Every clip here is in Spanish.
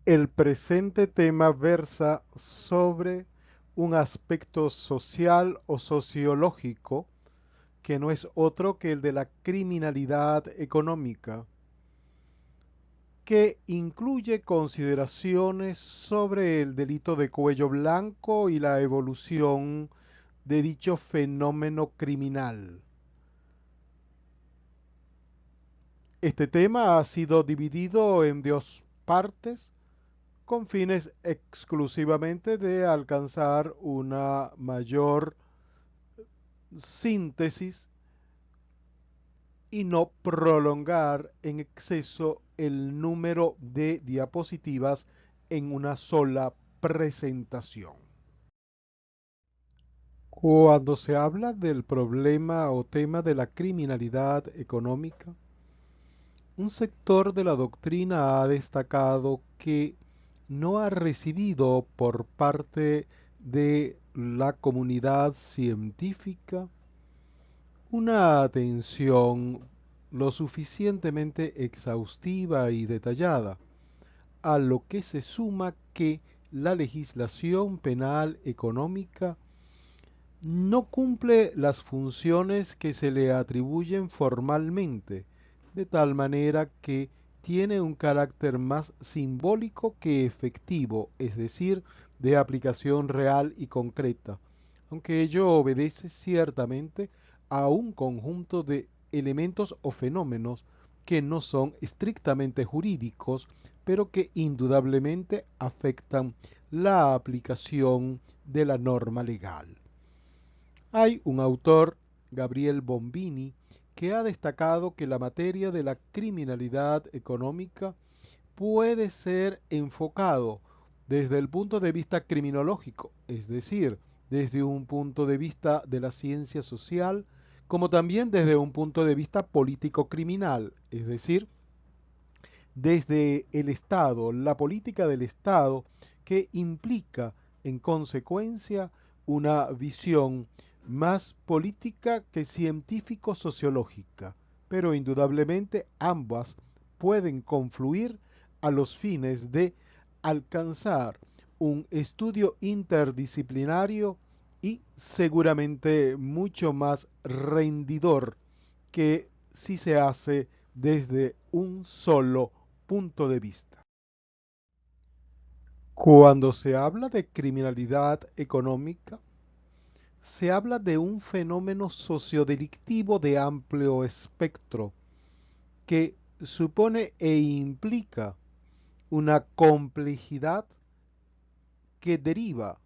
El presente tema versa sobre un aspecto social o sociológico que no es otro que el de la criminalidad económica, que incluye consideraciones sobre el delito de cuello blanco y la evolución de dicho fenómeno criminal. Este tema ha sido dividido en dos partes con fines exclusivamente de alcanzar una mayor síntesis y no prolongar en exceso el número de diapositivas en una sola presentación. Cuando se habla del problema o tema de la criminalidad económica, un sector de la doctrina ha destacado que no ha recibido por parte de la comunidad científica una atención lo suficientemente exhaustiva y detallada, a lo que se suma que la legislación penal económica no cumple las funciones que se le atribuyen formalmente, de tal manera que tiene un carácter más simbólico que efectivo, es decir, de aplicación real y concreta, aunque ello obedece ciertamente a un conjunto de elementos o fenómenos que no son estrictamente jurídicos, pero que indudablemente afectan la aplicación de la norma legal. Hay un autor, Gabriel Bombini, que ha destacado que la materia de la criminalidad económica puede ser enfocado desde el punto de vista criminológico, es decir, desde un punto de vista de la ciencia social, como también desde un punto de vista político-criminal, es decir, desde el Estado, la política del Estado, que implica en consecuencia una visión más política que científico-sociológica, pero indudablemente ambas pueden confluir a los fines de alcanzar un estudio interdisciplinario y seguramente mucho más rendidor que si se hace desde un solo punto de vista. Cuando se habla de criminalidad económica, se habla de un fenómeno sociodelictivo de amplio espectro que supone e implica una complejidad que deriva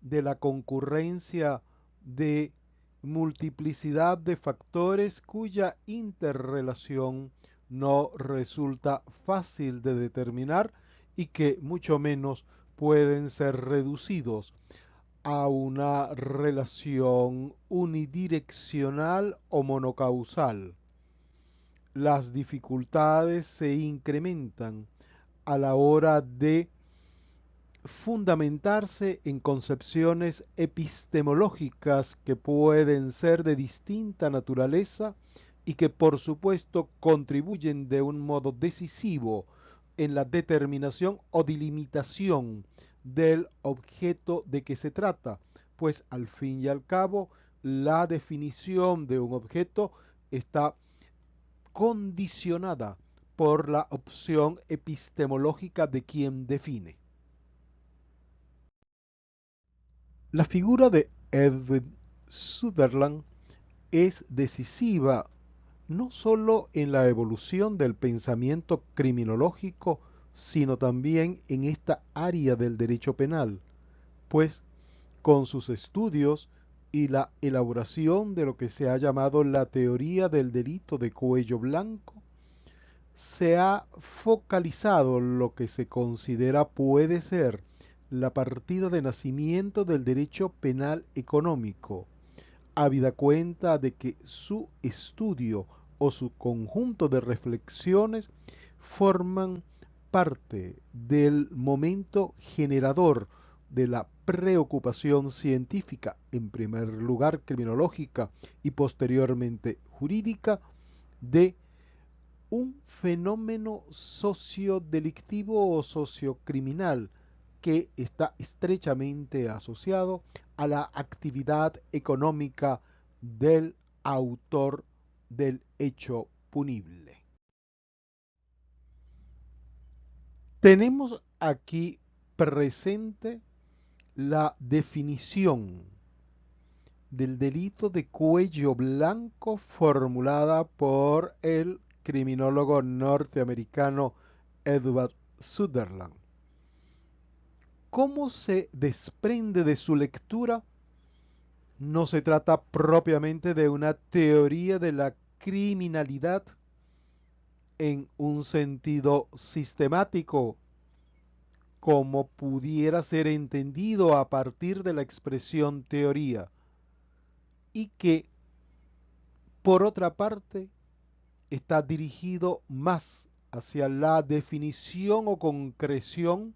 de la concurrencia de multiplicidad de factores cuya interrelación no resulta fácil de determinar y que mucho menos pueden ser reducidos a una relación unidireccional o monocausal. Las dificultades se incrementan a la hora de fundamentarse en concepciones epistemológicas que pueden ser de distinta naturaleza y que por supuesto contribuyen de un modo decisivo en la determinación o delimitación del objeto de que se trata, pues al fin y al cabo la definición de un objeto está condicionada por la opción epistemológica de quien define. La figura de Edwin Sutherland es decisiva no sólo en la evolución del pensamiento criminológico, sino también en esta área del derecho penal, pues con sus estudios y la elaboración de lo que se ha llamado la teoría del delito de cuello blanco, se ha focalizado lo que se considera puede ser la partida de nacimiento del derecho penal económico, habida cuenta de que su estudio o su conjunto de reflexiones forman parte del momento generador de la preocupación científica, en primer lugar criminológica y posteriormente jurídica, de un fenómeno sociodelictivo o sociocriminal que está estrechamente asociado a la actividad económica del autor del hecho punible. Tenemos aquí presente la definición del delito de cuello blanco formulada por el criminólogo norteamericano Edward Sutherland. ¿Cómo se desprende de su lectura? No se trata propiamente de una teoría de la criminalidad en un sentido sistemático, como pudiera ser entendido a partir de la expresión teoría, y que, por otra parte, está dirigido más hacia la definición o concreción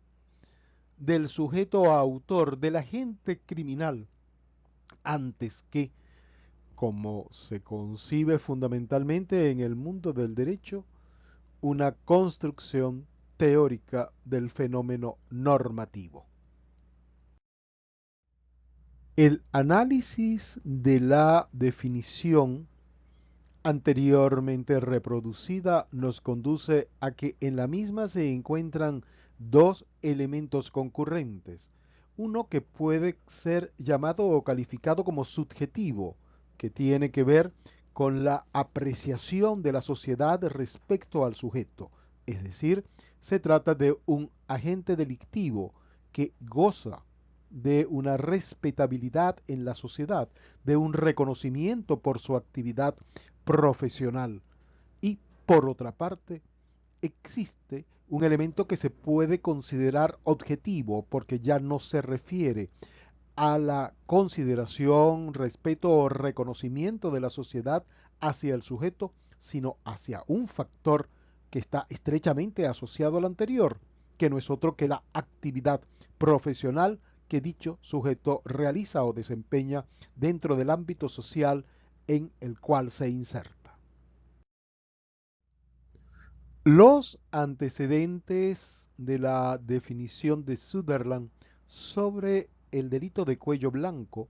del sujeto autor, del agente criminal, antes que, como se concibe fundamentalmente en el mundo del derecho, una construcción teórica del fenómeno normativo. El análisis de la definición anteriormente reproducida nos conduce a que en la misma se encuentran dos elementos concurrentes. Uno que puede ser llamado o calificado como subjetivo, que tiene que ver con la apreciación de la sociedad respecto al sujeto. Es decir, se trata de un agente delictivo que goza de una respetabilidad en la sociedad, de un reconocimiento por su actividad profesional. Y por otra parte, existe un elemento que se puede considerar objetivo porque ya no se refiere a la consideración, respeto o reconocimiento de la sociedad hacia el sujeto, sino hacia un factor que está estrechamente asociado al anterior, que no es otro que la actividad profesional que dicho sujeto realiza o desempeña dentro del ámbito social en el cual se inserta. Los antecedentes de la definición de Sutherland sobre el delito de cuello blanco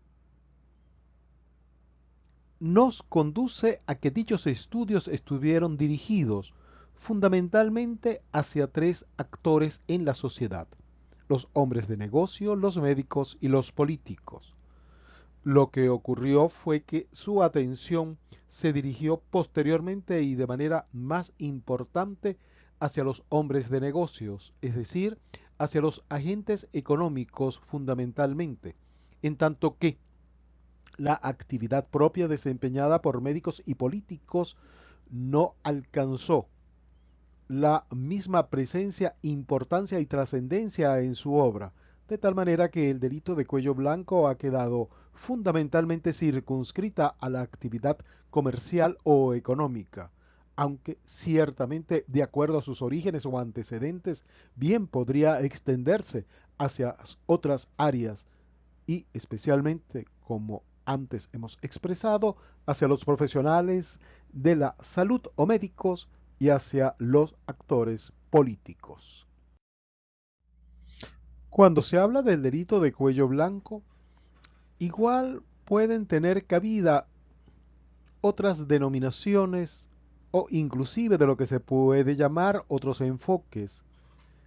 nos conduce a que dichos estudios estuvieron dirigidos fundamentalmente hacia tres actores en la sociedad: los hombres de negocio, los médicos y los políticos. Lo que ocurrió fue que su atención se dirigió posteriormente y de manera más importante hacia los hombres de negocios, es decir, hacia los agentes económicos fundamentalmente, en tanto que la actividad propia desempeñada por médicos y políticos no alcanzó la misma presencia, importancia y trascendencia en su obra, de tal manera que el delito de cuello blanco ha quedado fundamentalmente circunscrita a la actividad comercial o económica, aunque ciertamente de acuerdo a sus orígenes o antecedentes bien podría extenderse hacia otras áreas y especialmente, como antes hemos expresado, hacia los profesionales de la salud o médicos y hacia los actores políticos. Cuando se habla del delito de cuello blanco, igual pueden tener cabida otras denominaciones o inclusive de lo que se puede llamar otros enfoques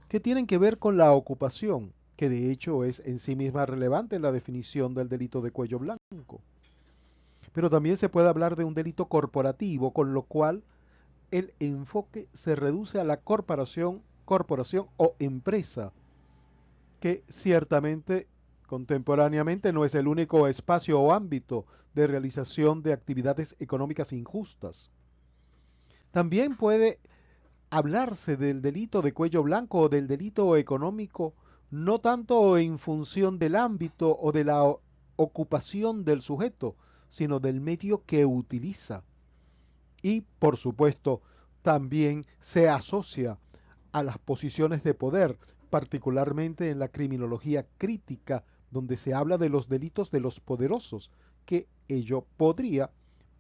que tienen que ver con la ocupación, que de hecho es en sí misma relevante en la definición del delito de cuello blanco. Pero también se puede hablar de un delito corporativo, con lo cual el enfoque se reduce a la corporación o empresa, que ciertamente contemporáneamente no es el único espacio o ámbito de realización de actividades económicas injustas. También puede hablarse del delito de cuello blanco o del delito económico no tanto en función del ámbito o de la ocupación del sujeto, sino del medio que utiliza. Y, por supuesto, también se asocia a las posiciones de poder, particularmente en la criminología crítica, donde se habla de los delitos de los poderosos, que ello podría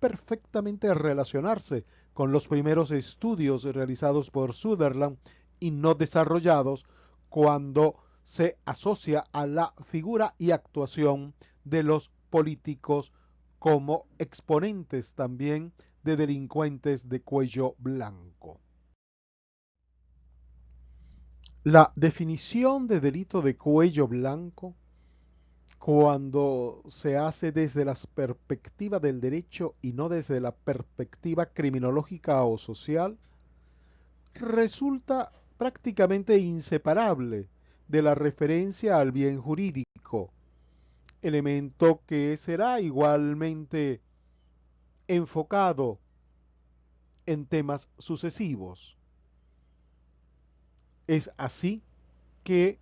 perfectamente relacionarse con los primeros estudios realizados por Sutherland y no desarrollados cuando se asocia a la figura y actuación de los políticos como exponentes también de delincuentes de cuello blanco. La definición de delito de cuello blanco, cuando se hace desde la perspectiva del derecho y no desde la perspectiva criminológica o social, resulta prácticamente inseparable de la referencia al bien jurídico, elemento que será igualmente enfocado en temas sucesivos. Es así que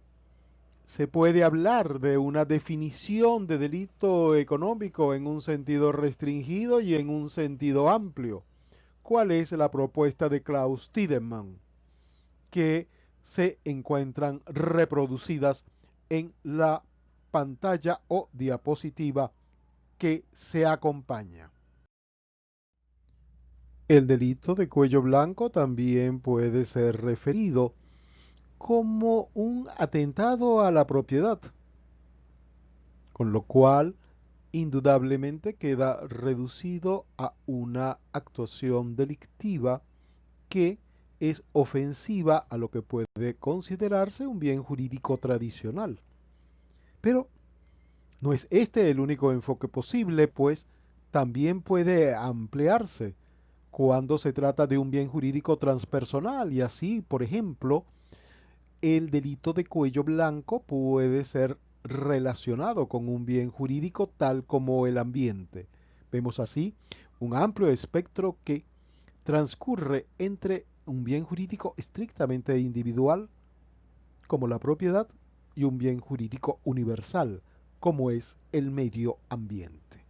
se puede hablar de una definición de delito económico en un sentido restringido y en un sentido amplio. ¿Cuál es la propuesta de Klaus Tiedemann? Que se encuentran reproducidas en la pantalla o diapositiva que se acompaña. El delito de cuello blanco también puede ser referido como un atentado a la propiedad, con lo cual indudablemente queda reducido a una actuación delictiva que es ofensiva a lo que puede considerarse un bien jurídico tradicional. Pero no es este el único enfoque posible, pues también puede ampliarse cuando se trata de un bien jurídico transpersonal y así, por ejemplo, el delito de cuello blanco puede ser relacionado con un bien jurídico tal como el ambiente. Vemos así un amplio espectro que transcurre entre un bien jurídico estrictamente individual, como la propiedad, y un bien jurídico universal, como es el medio ambiente.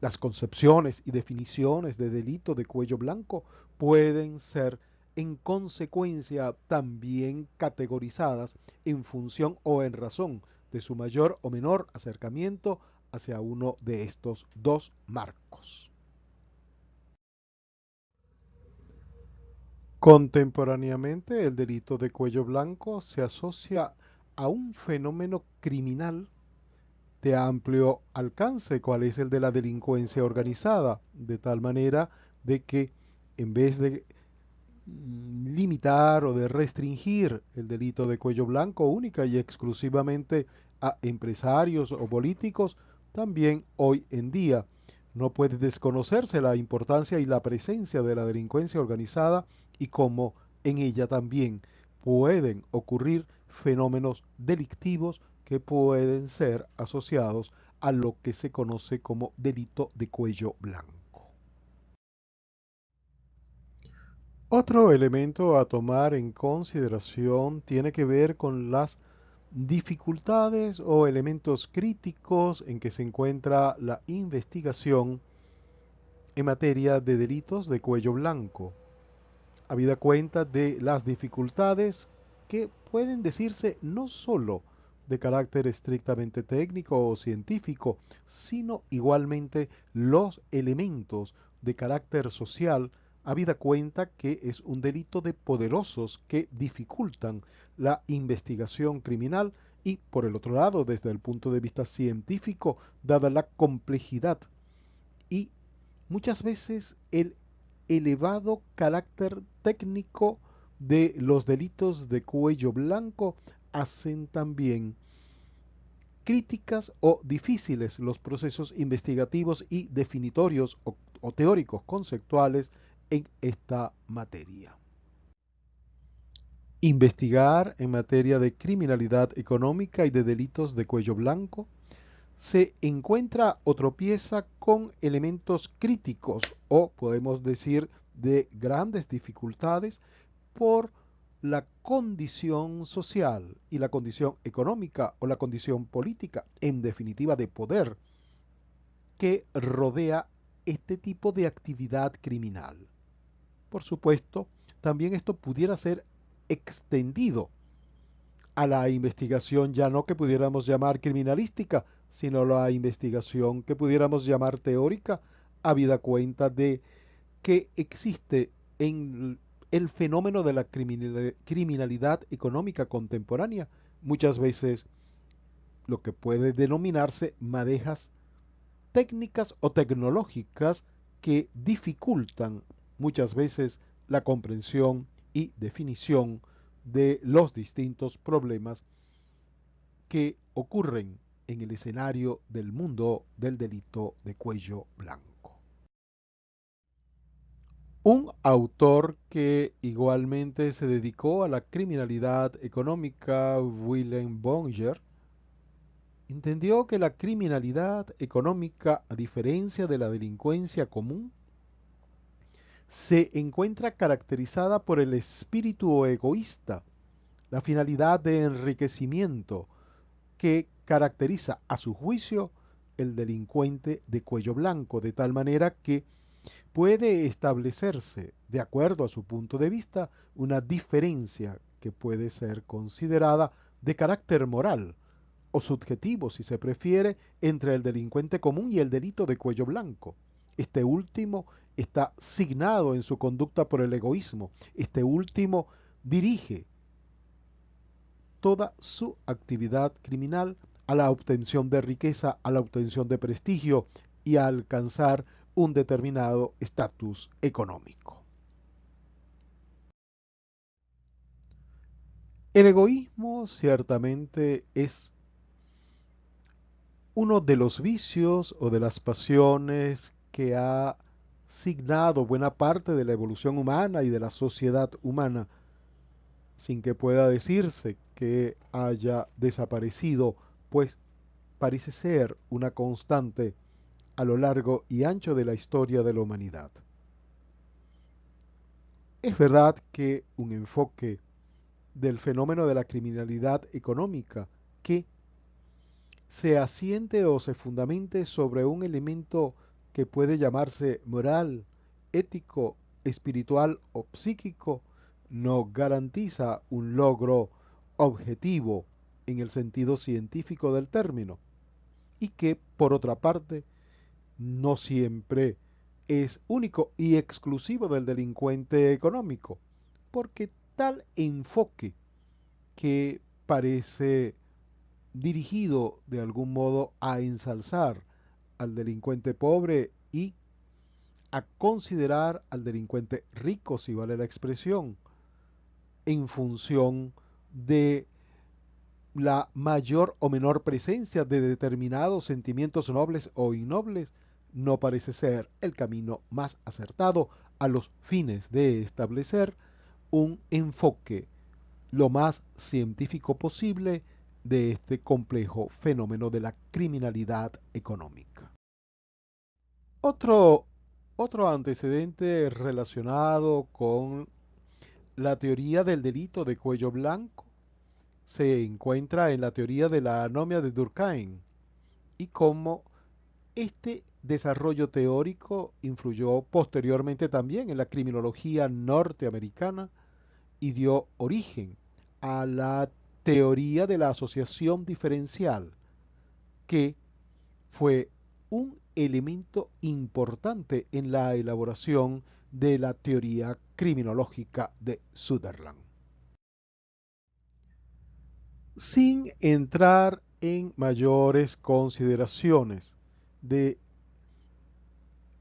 Las concepciones y definiciones de delito de cuello blanco pueden ser en consecuencia también categorizadas en función o en razón de su mayor o menor acercamiento hacia uno de estos dos marcos. Contemporáneamente, el delito de cuello blanco se asocia a un fenómeno criminal de amplio alcance, cual es el de la delincuencia organizada, de tal manera de que en vez de limitar o de restringir el delito de cuello blanco única y exclusivamente a empresarios o políticos, también hoy en día no puede desconocerse la importancia y la presencia de la delincuencia organizada y cómo en ella también pueden ocurrir fenómenos delictivos que pueden ser asociados a lo que se conoce como delito de cuello blanco. Otro elemento a tomar en consideración tiene que ver con las dificultades o elementos críticos en que se encuentra la investigación en materia de delitos de cuello blanco, habida cuenta de las dificultades que pueden decirse no solo de carácter estrictamente técnico o científico, sino igualmente los elementos de carácter social, habida cuenta que es un delito de poderosos que dificultan la investigación criminal y, por el otro lado, desde el punto de vista científico, dada la complejidad y muchas veces el elevado carácter técnico de los delitos de cuello blanco hacen también críticas o difíciles los procesos investigativos y definitorios o teóricos conceptuales en esta materia. Investigar en materia de criminalidad económica y de delitos de cuello blanco se encuentra o tropieza con elementos críticos o podemos decir de grandes dificultades por la condición social y la condición económica o la condición política, en definitiva de poder, que rodea este tipo de actividad criminal. Por supuesto, también esto pudiera ser extendido a la investigación ya no que pudiéramos llamar criminalística, sino la investigación que pudiéramos llamar teórica, habida cuenta de que existe en el fenómeno de la criminalidad económica contemporánea, muchas veces lo que puede denominarse madejas técnicas o tecnológicas que dificultan muchas veces la comprensión y definición de los distintos problemas que ocurren en el escenario del mundo del delito de cuello blanco. Un autor que igualmente se dedicó a la criminalidad económica, Willem Bonger, entendió que la criminalidad económica, a diferencia de la delincuencia común, se encuentra caracterizada por el espíritu egoísta, la finalidad de enriquecimiento que caracteriza a su juicio el delincuente de cuello blanco, de tal manera que puede establecerse, de acuerdo a su punto de vista, una diferencia que puede ser considerada de carácter moral o subjetivo, si se prefiere, entre el delincuente común y el delito de cuello blanco. Este último está signado en su conducta por el egoísmo. Este último dirige toda su actividad criminal a la obtención de riqueza, a la obtención de prestigio y a alcanzar un determinado estatus económico. El egoísmo ciertamente es uno de los vicios o de las pasiones que ha signado buena parte de la evolución humana y de la sociedad humana, sin que pueda decirse que haya desaparecido, pues parece ser una constante a lo largo y ancho de la historia de la humanidad. Es verdad que un enfoque del fenómeno de la criminalidad económica que se asiente o se fundamente sobre un elemento que puede llamarse moral, ético, espiritual o psíquico, no garantiza un logro objetivo en el sentido científico del término, y que, por otra parte, no siempre es único y exclusivo del delincuente económico, porque tal enfoque que parece dirigido de algún modo a ensalzar al delincuente pobre y a considerar al delincuente rico, si vale la expresión, en función de la mayor o menor presencia de determinados sentimientos nobles o innobles, no parece ser el camino más acertado a los fines de establecer un enfoque lo más científico posible de este complejo fenómeno de la criminalidad económica. Otro, otro antecedente relacionado con la teoría del delito de cuello blanco se encuentra en la teoría de la anomia de Durkheim y cómo este desarrollo teórico influyó posteriormente también en la criminología norteamericana y dio origen a la teoría de la asociación diferencial, que fue un elemento importante en la elaboración de la teoría criminológica de Sutherland. Sin entrar en mayores consideraciones de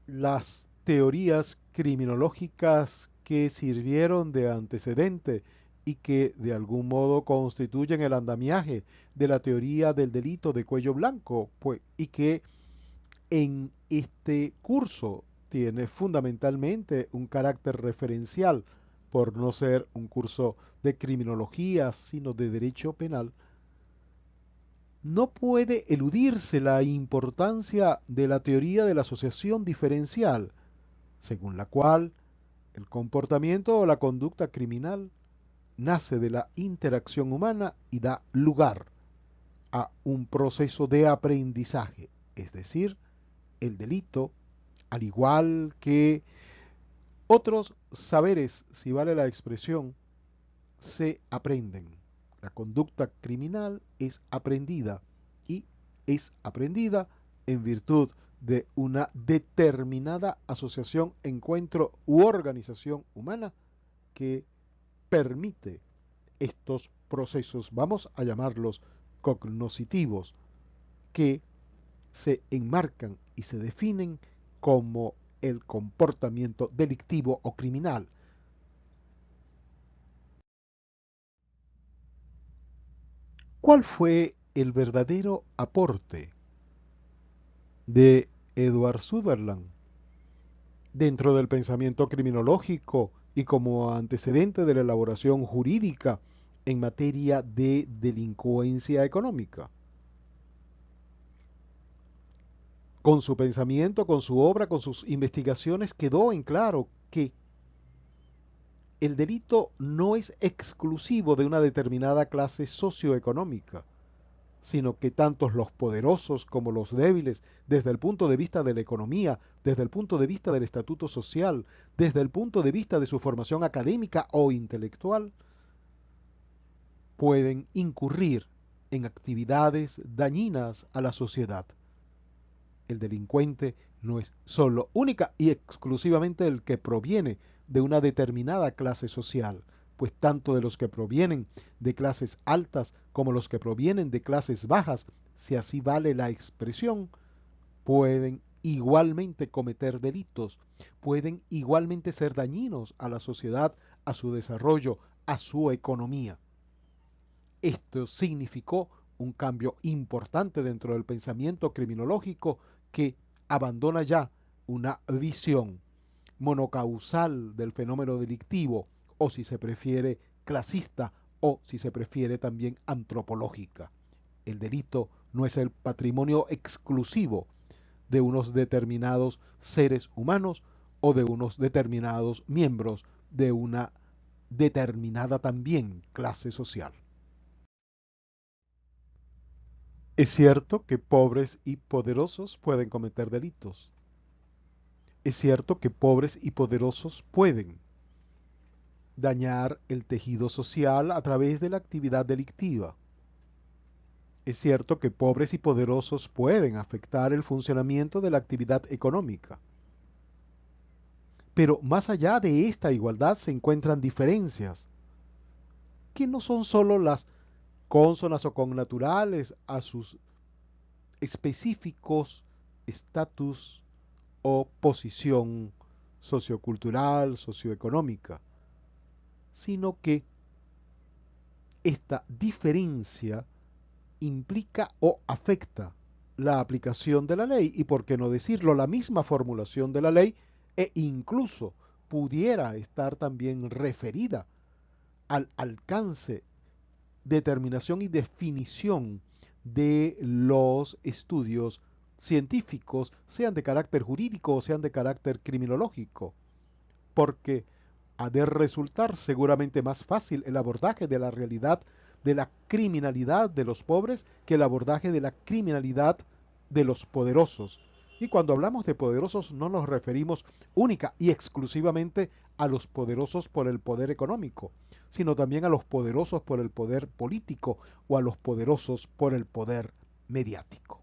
las teorías criminológicas que sirvieron de antecedente y que de algún modo constituyen el andamiaje de la teoría del delito de cuello blanco, pues, y que en este curso tiene fundamentalmente un carácter referencial por no ser un curso de criminología, sino de derecho penal. No puede eludirse la importancia de la teoría de la asociación diferencial, según la cual el comportamiento o la conducta criminal nace de la interacción humana y da lugar a un proceso de aprendizaje, es decir, el delito, al igual que otros saberes, si vale la expresión, se aprenden. La conducta criminal es aprendida y es aprendida en virtud de una determinada asociación, encuentro u organización humana que permite estos procesos, vamos a llamarlos cognoscitivos, que se enmarcan y se definen como el comportamiento delictivo o criminal. ¿Cuál fue el verdadero aporte de Edward Sutherland dentro del pensamiento criminológico y como antecedente de la elaboración jurídica en materia de delincuencia económica? Con su pensamiento, con su obra, con sus investigaciones, quedó en claro que el delito no es exclusivo de una determinada clase socioeconómica, sino que tanto los poderosos como los débiles, desde el punto de vista de la economía, desde el punto de vista del estatuto social, desde el punto de vista de su formación académica o intelectual, pueden incurrir en actividades dañinas a la sociedad. El delincuente no es solo, única y exclusivamente el que proviene de una determinada clase social, pues tanto de los que provienen de clases altas como los que provienen de clases bajas, si así vale la expresión, pueden igualmente cometer delitos, pueden igualmente ser dañinos a la sociedad, a su desarrollo, a su economía. Esto significó un cambio importante dentro del pensamiento criminológico que abandona ya una visión monocausal del fenómeno delictivo, o si se prefiere clasista, o si se prefiere también antropológica. El delito no es el patrimonio exclusivo de unos determinados seres humanos o de unos determinados miembros de una determinada también clase social. Es cierto que pobres y poderosos pueden cometer delitos. Es cierto que pobres y poderosos pueden dañar el tejido social a través de la actividad delictiva. Es cierto que pobres y poderosos pueden afectar el funcionamiento de la actividad económica. Pero más allá de esta igualdad se encuentran diferencias, que no son sólo las cónsonas o connaturales a sus específicos estatus o posición sociocultural, socioeconómica, sino que esta diferencia implica o afecta la aplicación de la ley y, por qué no decirlo, la misma formulación de la ley e incluso pudiera estar también referida al alcance, determinación y definición de los estudios científicos, sean de carácter jurídico o sean de carácter criminológico, porque ha de resultar seguramente más fácil el abordaje de la realidad de la criminalidad de los pobres que el abordaje de la criminalidad de los poderosos. Y cuando hablamos de poderosos no nos referimos única y exclusivamente a los poderosos por el poder económico, sino también a los poderosos por el poder político o a los poderosos por el poder mediático.